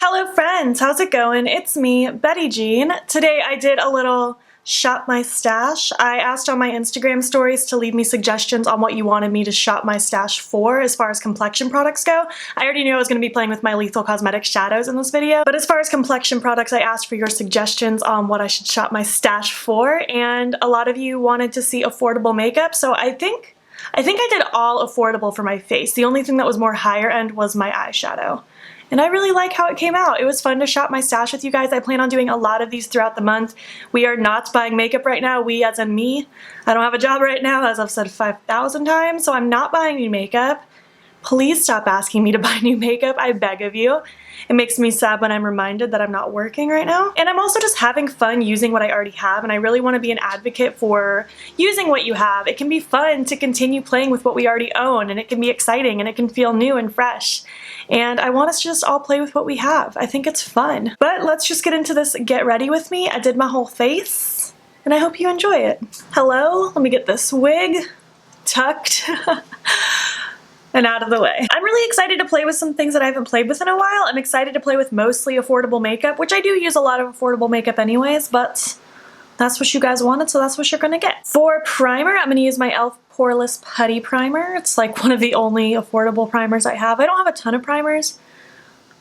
Hello friends, how's it going? It's me, Betty Jean. Today I did a little shop my stash. I asked on my Instagram stories to leave me suggestions on what you wanted me to shop my stash for as far as complexion products go. I already knew I was going to be playing with my Lethal Cosmetics shadows in this video, but as far as complexion products, I asked for your suggestions on what I should shop my stash for, and a lot of you wanted to see affordable makeup, so I think I did all affordable for my face. The only thing that was more higher end was my eyeshadow. And I really like how it came out. It was fun to shop my stash with you guys. I plan on doing a lot of these throughout the month. We are not buying makeup right now. We as in me. I don't have a job right now, as I've said 5,000 times, so I'm not buying new makeup. Please stop asking me to buy new makeup, I beg of you. It makes me sad when I'm reminded that I'm not working right now. And I'm also just having fun using what I already have, and I really want to be an advocate for using what you have. It can be fun to continue playing with what we already own, and it can be exciting, and it can feel new and fresh. And I want us to just all play with what we have. I think it's fun. But let's just get into this get ready with me. I did my whole face, and I hope you enjoy it. Hello, let me get this wig tucked. And out of the way. I'm really excited to play with some things that I haven't played with in a while. I'm excited to play with mostly affordable makeup, which I do use a lot of affordable makeup anyways, but that's what you guys wanted, so that's what you're gonna get. For primer, I'm gonna use my e.l.f. Poreless Putty Primer. It's like one of the only affordable primers I have. I don't have a ton of primers.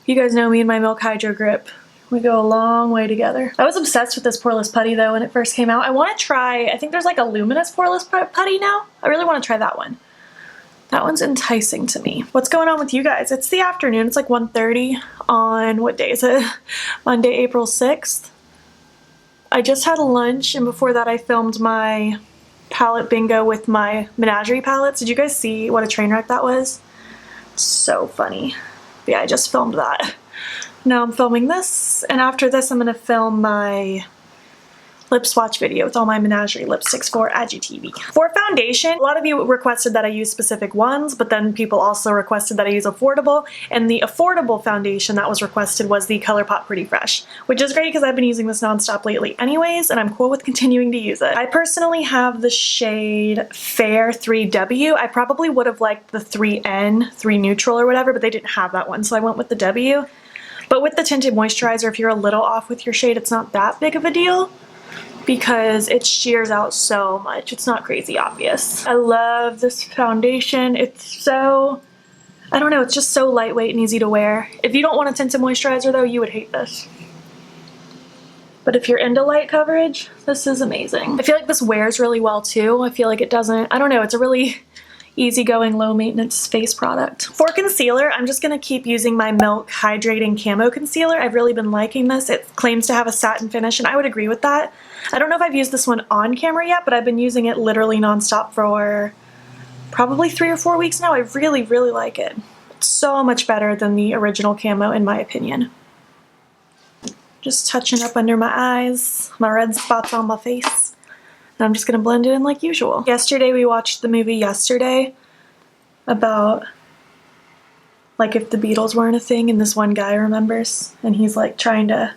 You guys know me and my Milk Hydro Grip. We go a long way together. I was obsessed with this Poreless Putty though when it first came out. I wanna try, I think there's like a luminous Poreless Putty now. I really wanna try that one. That one's enticing to me. What's going on with you guys? It's the afternoon. It's like 1:30 on, what day is it? Monday, April 6th. I just had lunch, and before that I filmed my palette bingo with my Menagerie palettes. Did you guys see what a train wreck that was? So funny. But yeah, I just filmed that. Now I'm filming this, and after this I'm gonna film my lip swatch video with all my Menagerie lipsticks for AgiTV. For foundation, a lot of you requested that I use specific ones, but then people also requested that I use affordable, and the affordable foundation that was requested was the Colourpop Pretty Fresh, which is great because I've been using this nonstop lately anyways, and I'm cool with continuing to use it. I personally have the shade Fair 3W. I probably would have liked the 3N, 3 Neutral or whatever, but they didn't have that one, so I went with the W. But with the tinted moisturizer, if you're a little off with your shade, it's not that big of a deal, because it shears out so much. It's not crazy obvious. I love this foundation. It's so, I don't know, it's just so lightweight and easy to wear. If you don't want a tinted moisturizer though, you would hate this. But if you're into light coverage, this is amazing. I feel like this wears really well too. I feel like it doesn't, I don't know, it's a really easygoing, low maintenance face product. For concealer, I'm just gonna keep using my Milk Hydrating Camo Concealer. I've really been liking this. It claims to have a satin finish, and I would agree with that. I don't know if I've used this one on camera yet, but I've been using it literally nonstop for probably 3 or 4 weeks now. I really, really like it. It's so much better than the original camo in my opinion. Just touching up under my eyes, my red spots on my face. And I'm just gonna blend it in like usual. Yesterday we watched the movie Yesterday about like if the Beatles weren't a thing, and this one guy remembers, and he's like trying to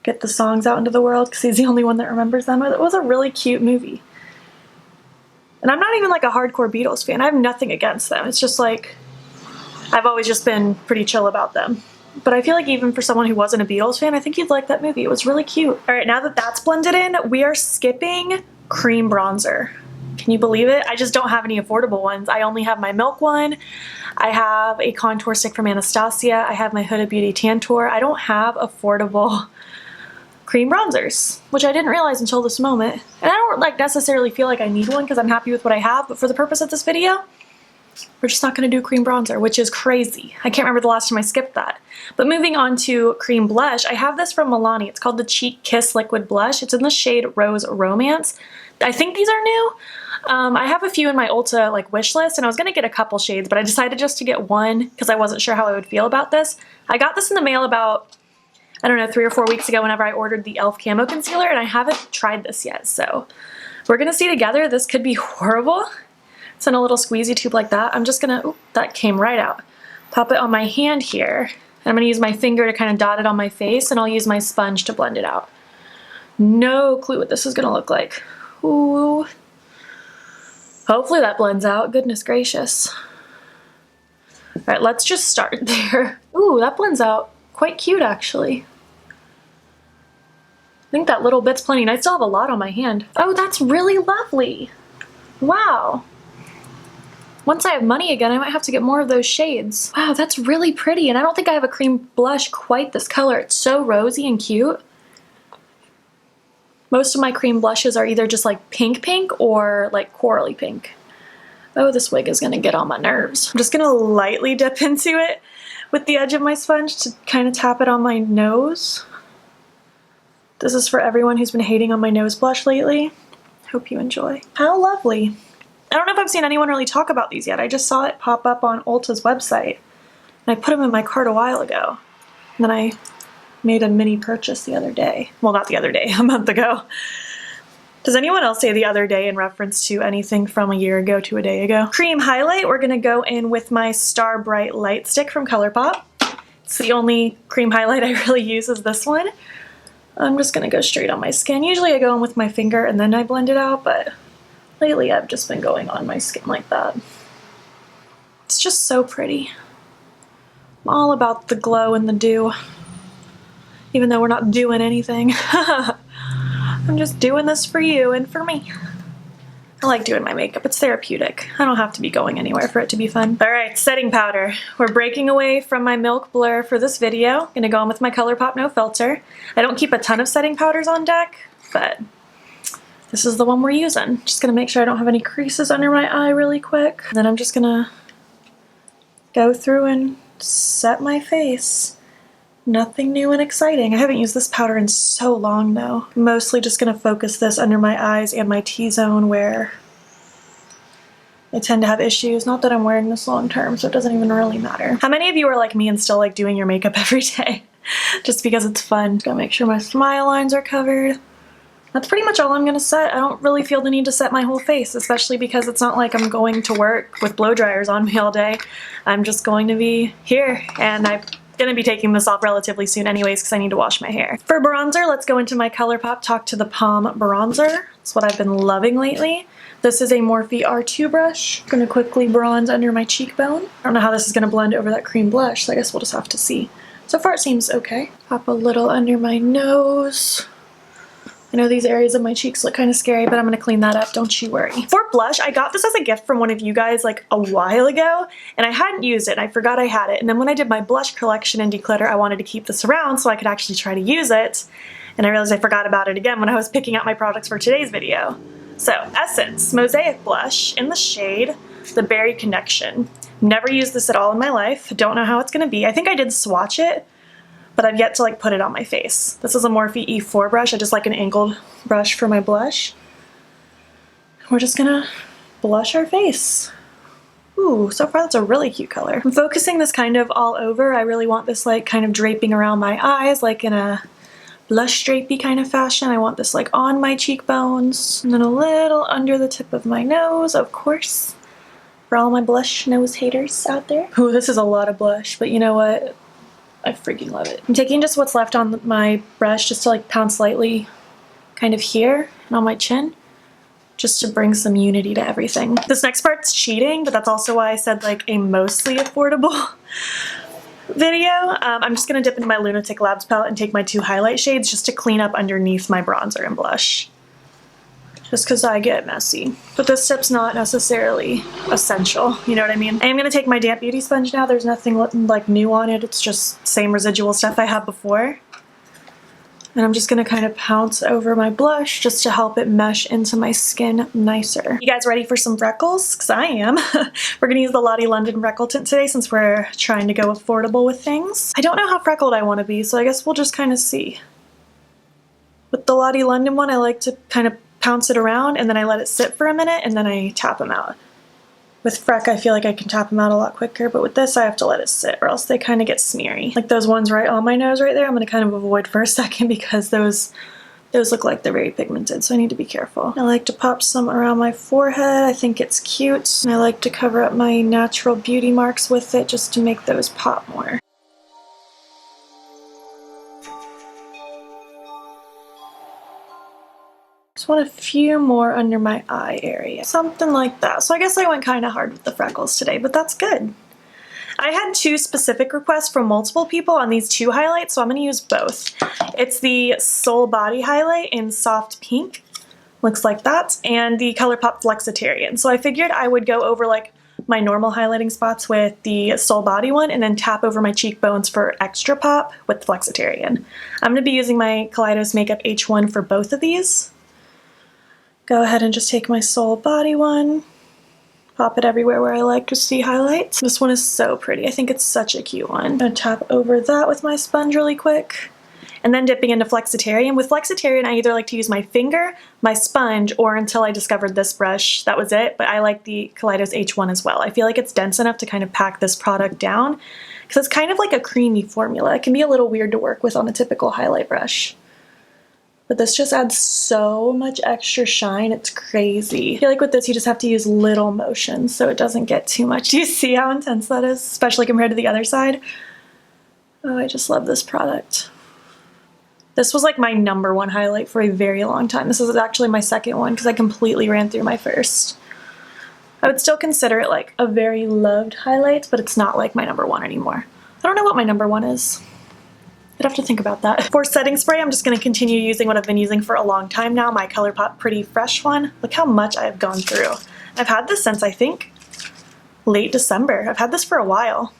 get the songs out into the world because he's the only one that remembers them. It was a really cute movie. And I'm not even like a hardcore Beatles fan. I have nothing against them. It's just like, I've always just been pretty chill about them. But I feel like even for someone who wasn't a Beatles fan, I think you'd like that movie. It was really cute. All right, now that that's blended in, we are skipping cream bronzer. Can you believe it? I just don't have any affordable ones. I only have my Milk one. I have a contour stick from Anastasia. I have my Huda Beauty Tantour. I don't have affordable cream bronzers, which I didn't realize until this moment. And I don't like necessarily feel like I need one because I'm happy with what I have, but for the purpose of this video, we're just not gonna do cream bronzer, which is crazy. I can't remember the last time I skipped that. But moving on to cream blush, I have this from Milani. It's called the Cheek Kiss Liquid Blush. It's in the shade Rose Romance. I think these are new. I have a few in my Ulta like wish list, and I was gonna get a couple shades, but I decided just to get one because I wasn't sure how I would feel about this. I got this in the mail about, I don't know, 3 or 4 weeks ago whenever I ordered the e.l.f. Camo Concealer, and I haven't tried this yet, so we're gonna see together. This could be horrible. It's in a little squeezy tube like that. I'm just gonna, ooh, that came right out. Pop it on my hand here. And I'm gonna use my finger to kind of dot it on my face, and I'll use my sponge to blend it out. No clue what this is gonna look like. Ooh. Hopefully that blends out, goodness gracious. All right, let's just start there. Ooh, that blends out quite cute actually. I think that little bit's plenty, and I still have a lot on my hand. Oh, that's really lovely. Wow. Once I have money again, I might have to get more of those shades. Wow, that's really pretty, and I don't think I have a cream blush quite this color. It's so rosy and cute. Most of my cream blushes are either just like pink pink or like corally pink. Oh, this wig is gonna get on my nerves. I'm just gonna lightly dip into it with the edge of my sponge to kind of tap it on my nose. This is for everyone who's been hating on my nose blush lately. Hope you enjoy. How lovely. I don't know if I've seen anyone really talk about these yet. I just saw it pop up on Ulta's website, and I put them in my cart a while ago. And then I made a mini purchase the other day. Well, not the other day, a month ago. Does anyone else say the other day in reference to anything from a year ago to a day ago? Cream highlight, we're gonna go in with my Star Bright Light Stick from Colourpop. It's the only cream highlight I really use is this one. I'm just gonna go straight on my skin. Usually I go in with my finger and then I blend it out, but lately I've just been going on my skin like that. It's just so pretty. I'm all about the glow and the dew. Even though we're not doing anything. I'm just doing this for you and for me. I like doing my makeup, it's therapeutic. I don't have to be going anywhere for it to be fun. All right, setting powder. We're breaking away from my Milk Blur for this video. Gonna go in with my Colourpop No Filter. I don't keep a ton of setting powders on deck, but this is the one we're using. Just gonna make sure I don't have any creases under my eye really quick. Then I'm just gonna go through and set my face. Nothing new and exciting. I haven't used this powder in so long though. Mostly just gonna focus this under my eyes and my T-zone where I tend to have issues. Not that I'm wearing this long term, so it doesn't even really matter. How many of you are like me and still like doing your makeup every day? Just because it's fun. Gotta make sure my smile lines are covered. That's pretty much all I'm gonna set. I don't really feel the need to set my whole face, especially because it's not like I'm going to work with blow dryers on me all day. I'm just going to be here, and I'm gonna be taking this off relatively soon anyways because I need to wash my hair. For bronzer, let's go into my Colourpop Talk to the Palm bronzer. It's what I've been loving lately. This is a Morphe R2 brush. I'm gonna quickly bronze under my cheekbone. I don't know how this is gonna blend over that cream blush, so I guess we'll just have to see. So far it seems okay. Pop a little under my nose. I know these areas of my cheeks look kind of scary, but I'm gonna clean that up, don't you worry. For blush, I got this as a gift from one of you guys like a while ago, and I hadn't used it, and I forgot I had it. And then when I did my blush collection in Declutter, I wanted to keep this around so I could actually try to use it. And I realized I forgot about it again when I was picking out my products for today's video. So, Essence Mosaic Blush in the shade The Berry Connection. Never used this at all in my life. Don't know how it's gonna be. I think I did swatch it, but I've yet to like put it on my face. This is a Morphe E4 brush. I just like an angled brush for my blush. We're just gonna blush our face. Ooh, so far that's a really cute color. I'm focusing this kind of all over. I really want this like kind of draping around my eyes, like in a blush drapey kind of fashion. I want this like on my cheekbones, and then a little under the tip of my nose, of course, for all my blush nose haters out there. Ooh, this is a lot of blush, but you know what? I freaking love it. I'm taking just what's left on my brush just to like pounce lightly kind of here and on my chin, just to bring some unity to everything. This next part's cheating, but that's also why I said like a mostly affordable video. I'm just gonna dip into my Lunatic Labs palette and take my two highlight shades just to clean up underneath my bronzer and blush. Just because I get messy. But this step's not necessarily essential, you know what I mean? I am going to take my damp beauty sponge now. There's nothing like new on it. It's just same residual stuff I had before. And I'm just going to kind of pounce over my blush just to help it mesh into my skin nicer. You guys ready for some freckles? Because I am. We're going to use the Lottie London Freckle Tint today since we're trying to go affordable with things. I don't know how freckled I want to be, so I guess we'll just kind of see. With the Lottie London one, I like to kind of pounce it around and then I let it sit for a minute and then I tap them out. With Freck, I feel like I can tap them out a lot quicker, but with this I have to let it sit or else they kind of get smeary. Like those ones right on my nose right there, I'm going to kind of avoid for a second because those look like they're very pigmented, so I need to be careful. I like to pop some around my forehead. I think it's cute. And I like to cover up my natural beauty marks with it just to make those pop more. Just want a few more under my eye area. Something like that. So I guess I went kind of hard with the freckles today, but that's good. I had two specific requests from multiple people on these two highlights, so I'm going to use both. It's the Soul Body highlight in soft pink, looks like that, and the Colourpop Flexitarian. So I figured I would go over like my normal highlighting spots with the Soul Body one and then tap over my cheekbones for extra pop with Flexitarian. I'm going to be using my Kaleidos Makeup H1 for both of these. Go ahead and just take my Soul Body one, pop it everywhere where I like to see highlights. This one is so pretty. I think it's such a cute one. I'm going to tap over that with my sponge really quick. And then dipping into Flexitarian. With Flexitarian, I either like to use my finger, my sponge, or until I discovered this brush, that was it. But I like the Kaleidos H1 as well. I feel like it's dense enough to kind of pack this product down because it's kind of like a creamy formula. It can be a little weird to work with on a typical highlight brush. But this just adds so much extra shine, it's crazy. I feel like with this you just have to use little motions so it doesn't get too much. Do you see how intense that is, especially compared to the other side? Oh, I just love this product. This was like my #1 highlight for a very long time. This is actually my second one because I completely ran through my first. I would still consider it like a very loved highlight, but it's not like my #1 anymore. I don't know what my #1 is. I'd have to think about that. For setting spray, I'm just going to continue using what I've been using for a long time now, my Colourpop Pretty Fresh one. Look how much I've gone through. I've had this since, I think, late December. I've had this for a while.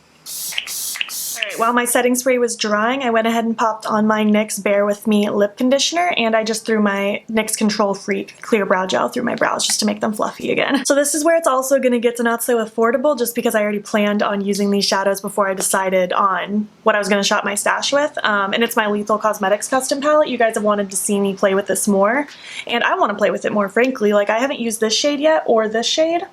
Alright, while my setting spray was drying, I went ahead and popped on my NYX Bear With Me lip conditioner, and I just threw my NYX Control Freak clear brow gel through my brows just to make them fluffy again. So this is where it's also going to get to not so affordable, just because I already planned on using these shadows before I decided on what I was going to shop my stash with. And it's my Lethal Cosmetics custom palette. You guys have wanted to see me play with this more, and I want to play with it more, frankly. Like, I haven't used this shade yet, or this shade.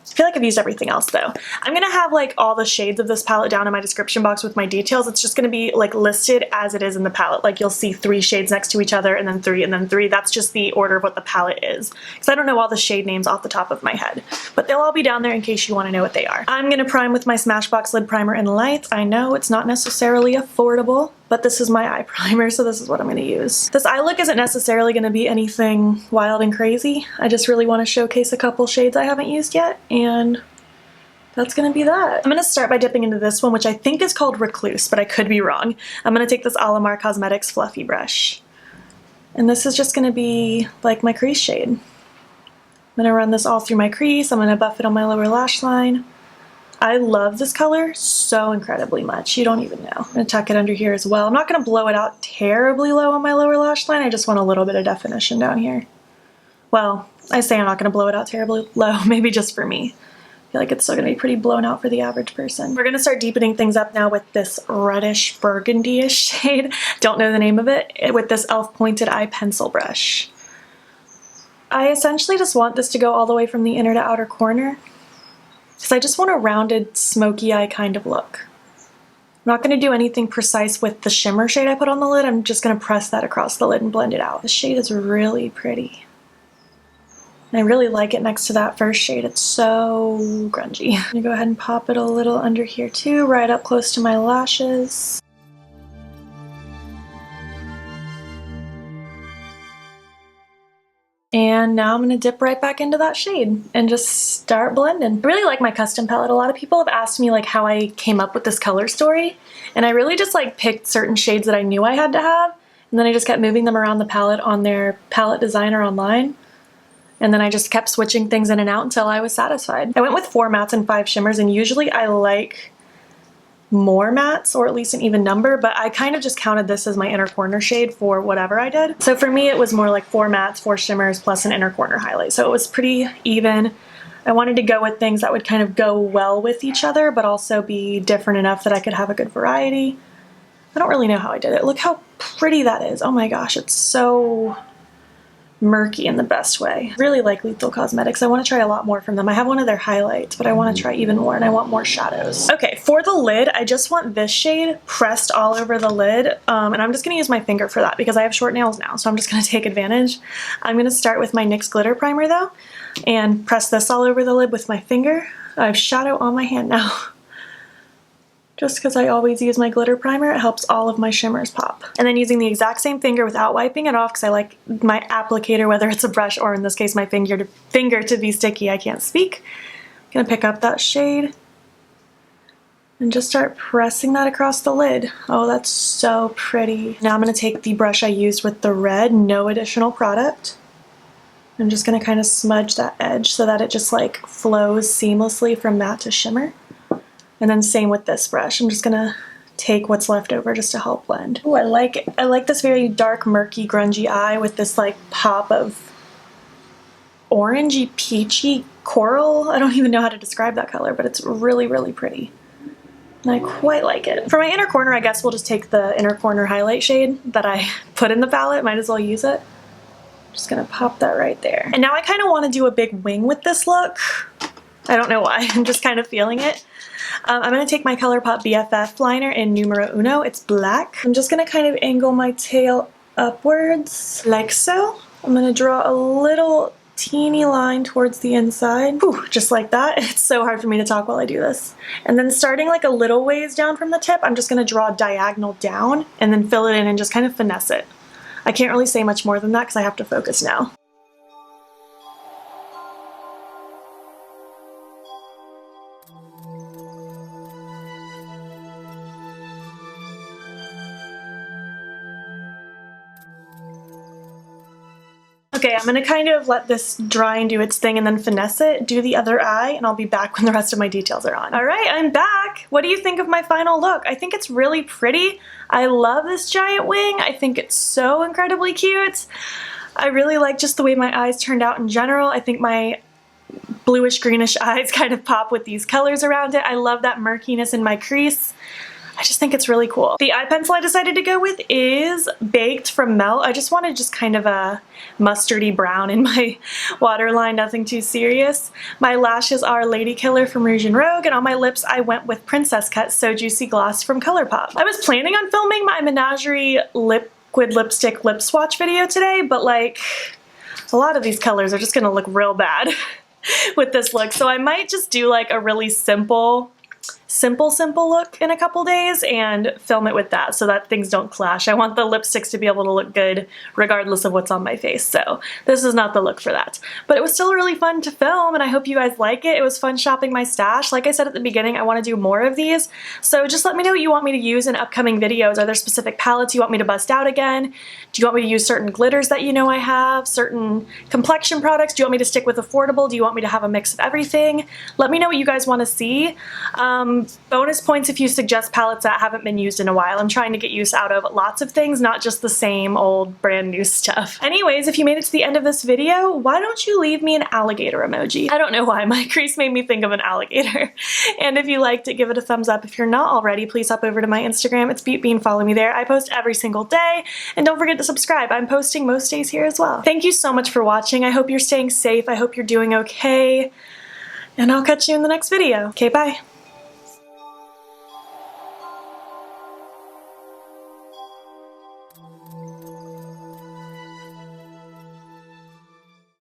I feel like I've used everything else though. I'm gonna have like all the shades of this palette down in my description box with my details. It's just gonna be like listed as it is in the palette. Like you'll see 3 shades next to each other and then 3 and then 3. That's just the order of what the palette is. Because I don't know all the shade names off the top of my head. But they'll all be down there in case you wanna know what they are. I'm gonna prime with my Smashbox Lid Primer in Light. I know it's not necessarily affordable, but this is my eye primer, so this is what I'm going to use. This eye look isn't necessarily going to be anything wild and crazy. I just really want to showcase a couple shades I haven't used yet, and that's going to be that. I'm going to start by dipping into this one, which I think is called Recluse, but I could be wrong. I'm going to take this Alamar Cosmetics fluffy brush, and this is just going to be like my crease shade. I'm going to run this all through my crease. I'm going to buff it on my lower lash line. I love this color so incredibly much. You don't even know. I'm going to tuck it under here as well. I'm not going to blow it out terribly low on my lower lash line. I just want a little bit of definition down here. Well, I say I'm not going to blow it out terribly low, maybe just for me. I feel like it's still going to be pretty blown out for the average person. We're going to start deepening things up now with this reddish burgundy-ish shade. Don't know the name of it. With this e.l.f. pointed eye pencil brush. I essentially just want this to go all the way from the inner to outer corner, because I just want a rounded, smoky eye kind of look. I'm not going to do anything precise with the shimmer shade I put on the lid. I'm just going to press that across the lid and blend it out. This shade is really pretty. And I really like it next to that first shade. It's so grungy. I'm going to go ahead and pop it a little under here too, right up close to my lashes. And now I'm going to dip right back into that shade and just start blending. I really like my custom palette. A lot of people have asked me like how I came up with this color story, and I really just like picked certain shades that I knew I had to have, and then I just kept moving them around the palette on their palette designer online, and then I just kept switching things in and out until I was satisfied. I went with 4 mattes and 5 shimmers, and usually I like more mattes, or at least an even number, but I kind of just counted this as my inner corner shade for whatever I did. So for me it was more like 4 mattes, 4 shimmers, plus an inner corner highlight. So it was pretty even. I wanted to go with things that would kind of go well with each other, but also be different enough that I could have a good variety. I don't really know how I did it. Look how pretty that is. Oh my gosh, it's so murky in the best way. Really like Lethal Cosmetics. I want to try a lot more from them. I have one of their highlights, but I want to try even more, and I want more shadows. Okay, for the lid, I just want this shade pressed all over the lid, and I'm just going to use my finger for that because I have short nails now, so I'm just going to take advantage. I'm going to start with my NYX glitter primer though, and press this all over the lid with my finger. I have shadow on my hand now. Just because I always use my glitter primer, it helps all of my shimmers pop. And then using the exact same finger without wiping it off, because I like my applicator, whether it's a brush or in this case my finger to be sticky, I can't speak. I'm gonna pick up that shade And just start pressing that across the lid. Oh, that's so pretty. Now I'm gonna take the brush I used with the red, no additional product. I'm just gonna kind of smudge that edge so that it just like flows seamlessly from matte to shimmer. And then same with this brush. I'm just gonna take what's left over just to help blend. Oh, I like it. I like this very dark, murky, grungy eye with this like pop of orangey, peachy coral. I don't even know how to describe that color, but it's really, really pretty. And I quite like it. For my inner corner, I guess we'll just take the inner corner highlight shade that I put in the palette. Might as well use it. Just gonna pop that right there. And now I kind of want to do a big wing with this look. I don't know why, I'm just kind of feeling it. I'm gonna take my Colourpop BFF liner in numero uno, it's black. I'm just gonna kind of angle my tail upwards, like so. I'm gonna draw a little teeny line towards the inside. Whew, just like that. It's so hard for me to talk while I do this. And then starting like a little ways down from the tip, I'm just gonna draw a diagonal down and then fill it in and just kind of finesse it. I can't really say much more than that because I have to focus now. Okay, I'm gonna kind of let this dry and do its thing and then finesse it, do the other eye, and I'll be back when the rest of my details are on. All right, I'm back. What do you think of my final look? I think it's really pretty. I love this giant wing. I think it's so incredibly cute. I really like just the way my eyes turned out in general. I think my bluish greenish eyes kind of pop with these colors around it. I love that murkiness in my crease. I just think it's really cool. The eye pencil I decided to go with is Baked from Melt. I just wanted just kind of a mustardy brown in my waterline, nothing too serious. My lashes are Lady Killer from Rouge and Rogue, and on my lips I went with Princess Cut So Juicy Gloss from Colourpop. I was planning on filming my Menagerie liquid lipstick lip swatch video today, but like a lot of these colors are just gonna look real bad with this look, so I might just do like a really simple look in a couple days and film it with that so that things don't clash. I want the lipsticks to be able to look good regardless of what's on my face, so this is not the look for that. But it was still really fun to film and I hope you guys like it. It was fun shopping my stash. Like I said at the beginning, I want to do more of these, so just let me know what you want me to use in upcoming videos. Are there specific palettes you want me to bust out again? Do you want me to use certain glitters that you know I have? Certain complexion products? Do you want me to stick with affordable? Do you want me to have a mix of everything? Let me know what you guys want to see. Bonus points if you suggest palettes that haven't been used in a while. I'm trying to get use out of lots of things, not just the same old brand new stuff. Anyways, if you made it to the end of this video, why don't you leave me an alligator emoji? I don't know why, my crease made me think of an alligator. And if you liked it, give it a thumbs up. If you're not already, please hop over to my Instagram. It's BeatBean, follow me there. I post every single day. And don't forget to subscribe. I'm posting most days here as well. Thank you so much for watching. I hope you're staying safe. I hope you're doing okay. And I'll catch you in the next video. Okay, bye.